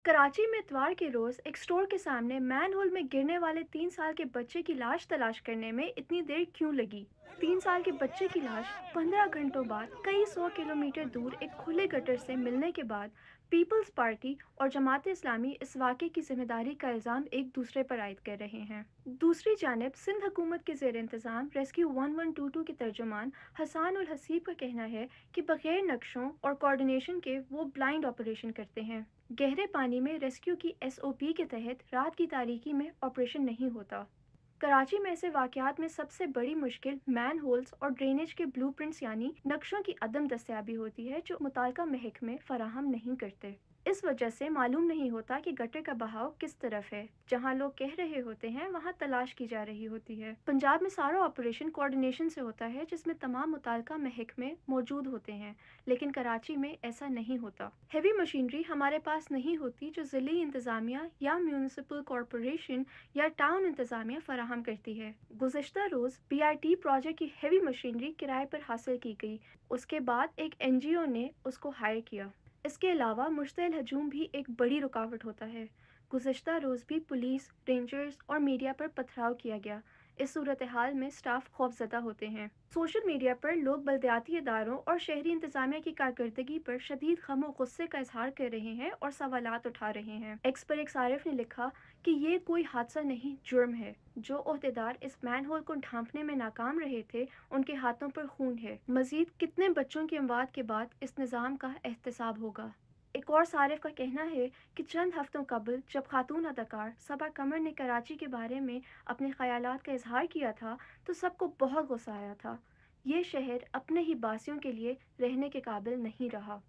कराची में इतवार के रोज एक स्टोर के सामने मैन होल में गिरने वाले 3 साल के बच्चे की लाश तलाश करने में इतनी देर क्यों लगी? 3 साल के बच्चे की लाश 15 घंटों बाद कई 100 किलोमीटर दूर एक खुले गटर से मिलने के बाद पीपल्स पार्टी और जमात इस्लामी इस वाक़े की जिम्मेदारी का इल्ज़ाम एक दूसरे पर आयद कर रहे हैं। दूसरी जानिब सिंध हुकूमत के ज़ेर इंतज़ाम रेस्क्यू 1122 के तर्जुमान हसान उल हसीब का कहना है कि बगैर नक्शों और कोऑर्डिनेशन के वो ब्लाइंड ऑपरेशन करते हैं। गहरे पानी में रेस्क्यू की एसओपी के तहत रात की तारीकी में ऑपरेशन नहीं होता। कराची में ऐसे वाकयात में सबसे बड़ी मुश्किल मैन होल्स और ड्रेनेज के ब्लूप्रिंट्स यानी नक्शों की अदम दस्तयाबी होती है, जो मुताल्लिका महकमे फराहम नहीं करते। इस वजह से मालूम नहीं होता कि गटर का बहाव किस तरफ है। जहां लोग कह रहे होते हैं वहां तलाश की जा रही होती है। पंजाब में सारा ऑपरेशन कोऑर्डिनेशन से होता है, जिसमें तमाम मुताल्लिका महकमे मौजूद होते हैं, लेकिन कराची में ऐसा नहीं होता। हेवी मशीनरी हमारे पास नहीं होती जो ज़िली इंतज़ामिया या म्यूनिसिपल कॉरपोरेशन या टाउन इंतज़ामिया फराहम करती है। गुज़िश्ता रोज़ बीआरटी प्रोजेक्ट की हेवी मशीनरी किराए पर हासिल की गई। उसके बाद एक एनजीओ ने उसको हायर किया। इसके अलावा मुश्तइल हजूम भी एक बड़ी रुकावट होता है। गुज़िश्ता रोज़ भी पुलिस, रेंजर्स और मीडिया पर पथराव किया गया। इस सूरत हाल में स्टाफ खौफजदा होते हैं। सोशल मीडिया पर लोग बल्दियाती इदारों और शहरी इंतजामिया की कारकर्दगी पर शदीद गम और गुस्से का इजहार कर रहे हैं और सवालात उठा रहे हैं। एक्स पर एक सारिफ ने लिखा कि ये कोई हादसा नहीं, जुर्म है। जो ओहदेदार इस मैन होल को ढांपने में नाकाम रहे थे, उनके हाथों पर खून है। मजीद कितने बच्चों की अमवात के बाद इस निज़ाम का एहतसाब होगा? एक और सारिफ का कहना है कि चंद हफ्तों कबल जब खातून अदाकार सबा कमर ने कराची के बारे में अपने ख्यालात का इजहार किया था, तो सबको बहुत गुस्सा आया था। ये शहर अपने ही बासियों के लिए रहने के काबिल नहीं रहा।